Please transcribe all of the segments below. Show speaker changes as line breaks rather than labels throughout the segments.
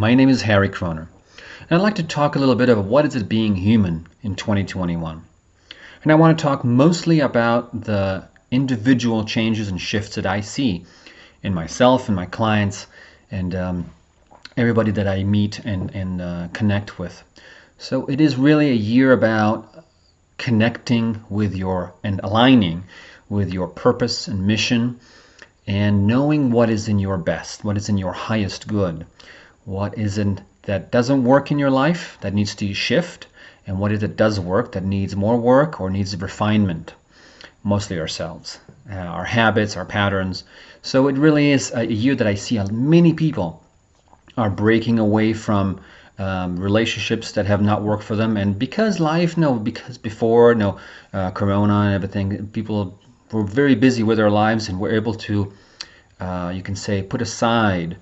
My name is Harry Kroner, and I'd like to talk a little bit about what is it being human in 2021. And I want to talk mostly about the individual changes and shifts that I see in myself and my clients and everybody that I meet and connect with. So it is really a year about connecting with and aligning with your purpose and mission, and knowing what is in your best, what is in your highest good, what isn't that doesn't work in your life that needs to shift, and what is it does work that needs more work or needs refinement, mostly ourselves, our habits, our patterns. So it really is a year that I see many people are breaking away from relationships that have not worked for them, and because before Corona and everything, people were very busy with their lives and were able to, you can say, put aside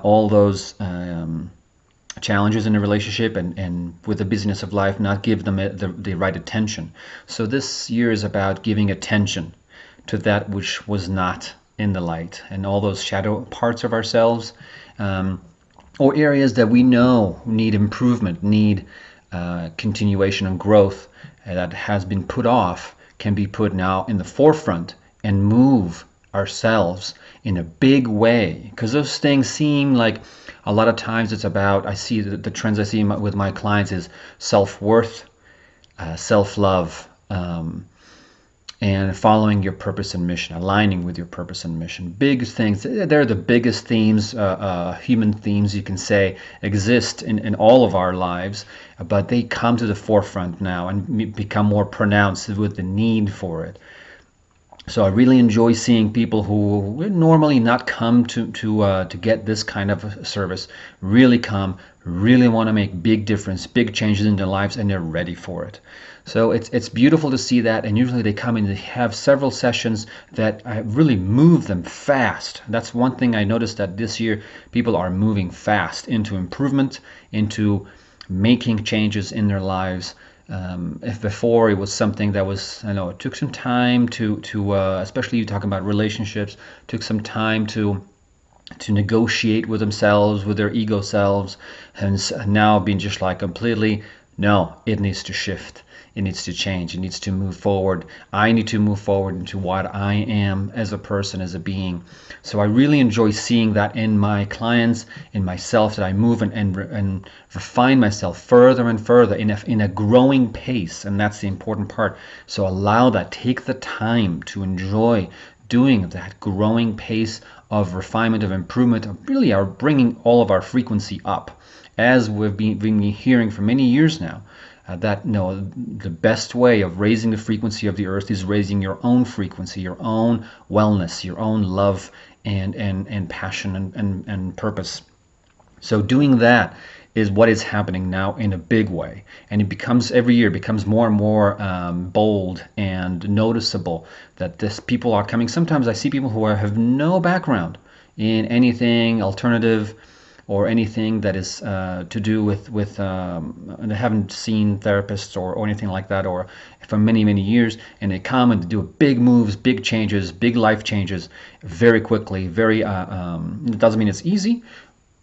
all those challenges in a relationship and with the busyness of life, not give them the right attention. So this year is about giving attention to that which was not in the light, and all those shadow parts of ourselves, or areas that we know need improvement, need continuation and growth, that has been put off, can be put now in the forefront and move ourselves in a big way. Because those things seem like a lot of times it's about, I see the trends I see with my clients is self-worth, self-love, and following your purpose and mission, aligning with your purpose and mission. Big things, they're the biggest themes, human themes you can say, exist in all of our lives, but they come to the forefront now and become more pronounced with the need for it. So I really enjoy seeing people who would normally not come to get this kind of service really come, really want to make big difference, big changes in their lives, and they're ready for it. So it's beautiful to see that, and usually they come and they have several sessions that really move them fast. That's one thing I noticed, that this year people are moving fast into improvement, into making changes in their lives. If before it was something that was, I know, it took some time to especially you talking about relationships, took some time to negotiate with themselves, with their ego selves, and now being just like completely, no, it needs to shift. It needs to change. It needs to move forward. I need to move forward into what I am as a person, as a being. So I really enjoy seeing that in my clients, in myself, that I move and refine myself further and further in a growing pace. And that's the important part. So allow that. Take the time to enjoy doing that growing pace of refinement, of improvement, of really are bringing all of our frequency up, as we've been hearing for many years now. That the best way of raising the frequency of the earth is raising your own frequency, your own wellness, your own love and passion and purpose. So doing that is what is happening now in a big way, and it becomes every year becomes more and more bold and noticeable that this people are coming. Sometimes I see people who have no background in anything alternative or anything that is to do with they haven't seen therapists or anything like that, or for many years, and they come and do big moves, big changes, big life changes very quickly. It doesn't mean it's easy,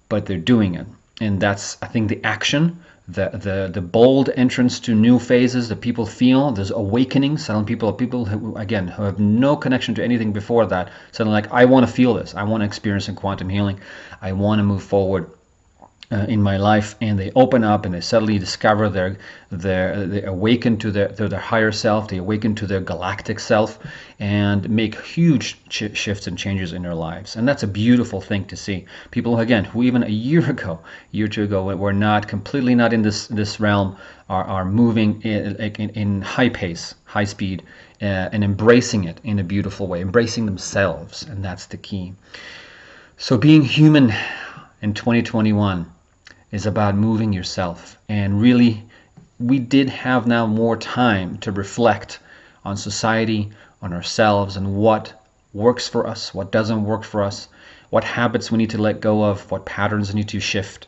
but they're doing it, and that's, I think, the action, the bold entrance to new phases that people feel. There's awakenings. Some people who have no connection to anything before that, suddenly like, I want to feel this. I want to experience in quantum healing. I want to move forward in my life, and they open up and they suddenly discover they awaken to their higher self, they awaken to their galactic self, and make huge shifts and changes in their lives. And that's a beautiful thing to see. People who even a year or two ago were not completely not in this realm are moving in high pace, high speed, and embracing it in a beautiful way, embracing themselves, and that's the key. So being human in 2021 is about moving yourself, and really we did have now more time to reflect on society, on ourselves, and what works for us, what doesn't work for us, what habits we need to let go of, what patterns need to shift.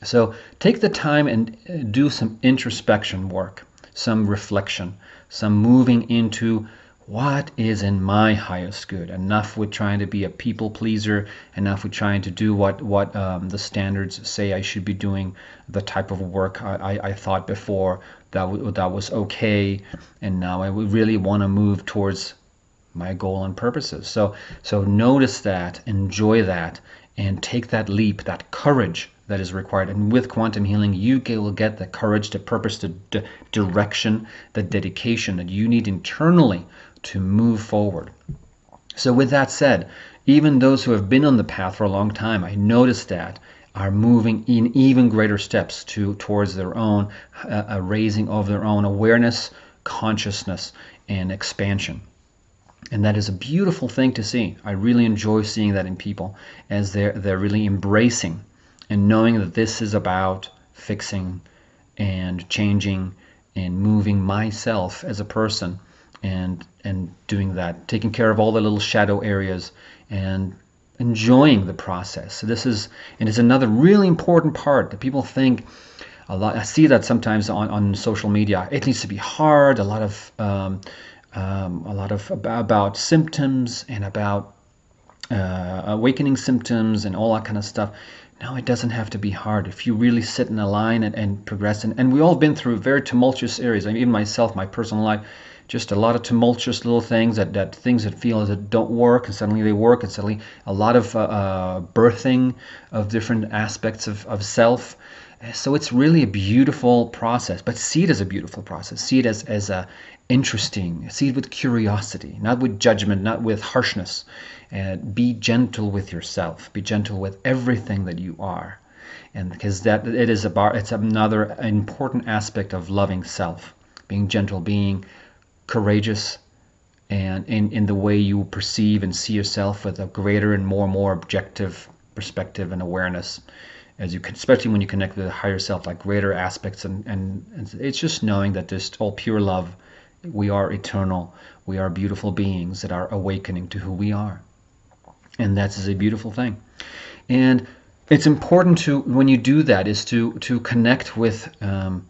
So take the time and do some introspection work, some reflection, some moving into what is in my highest good? Enough with trying to be a people pleaser, enough with trying to do what the standards say I should be doing, the type of work I thought before that was okay, and now I would really want to move towards my goal and purposes. So notice that, enjoy that, and take that leap, that courage that is required. And with quantum healing, you will get the courage, the purpose, the direction, the dedication that you need internally to move forward. So with that said, even those who have been on the path for a long time, I noticed that, are moving in even greater steps towards their own a raising of their own awareness, consciousness, and expansion. And that is a beautiful thing to see. I really enjoy seeing that in people as they're really embracing and knowing that this is about fixing and changing and moving myself as a person, and doing that, taking care of all the little shadow areas and enjoying the process. So this is, and it's another really important part that people think a lot. I see that sometimes on social media. It needs to be hard. A lot of about symptoms and about awakening symptoms and all that kind of stuff. No, it doesn't have to be hard. If you really sit in a line and progress, and we all been through very tumultuous areas. I mean, even myself, my personal life, just a lot of tumultuous little things that things that feel as it don't work, and suddenly they work, and suddenly a lot of birthing of different aspects of self. So it's really a beautiful process, but see it as a beautiful process. See it as a interesting. See it with curiosity, not with judgment, not with harshness. Be gentle with yourself. Be gentle with everything that you are, and because that it is it's another important aspect of loving self. Being gentle, being courageous, and in the way you perceive and see yourself with a greater and more objective perspective and awareness, as you can, especially when you connect with a higher self, like greater aspects, and it's just knowing that there's all pure love. We are eternal. We are beautiful beings that are awakening to who we are, and that is a beautiful thing. And it's important to, when you do that, is to connect with the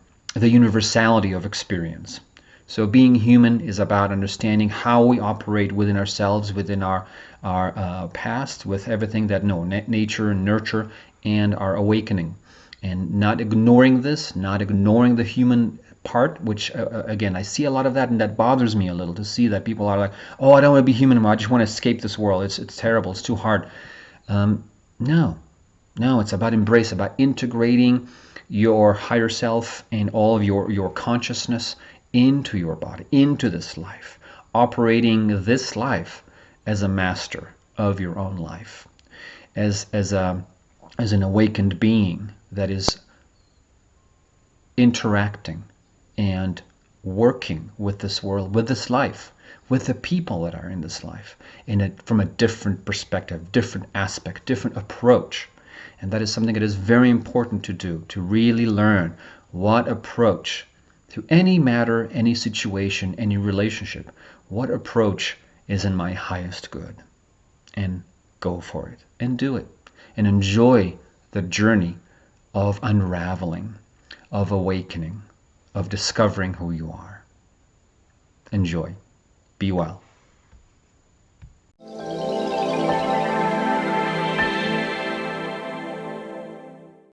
universality of experience. So being human is about understanding how we operate within ourselves, within our past, with everything that nature and nurture, and our awakening, and not ignoring this, not ignoring the human part, which again, I see a lot of that, and that bothers me a little to see that people are like, oh, I don't want to be human anymore. I just want to escape this world. It's terrible. It's too hard. No, it's about embrace, about integrating your higher self and all of your consciousness into your body, into this life, operating this life as a master of your own life, as an awakened being that is interacting and working with this world, with this life, with the people that are in this life, from a different perspective, different aspect, different approach. And that is something that is very important to do, to really learn what approach to any matter, any situation, any relationship, what approach is in my highest good, and go for it and do it and enjoy the journey of unraveling, of awakening, of discovering who you are. Enjoy. Be well.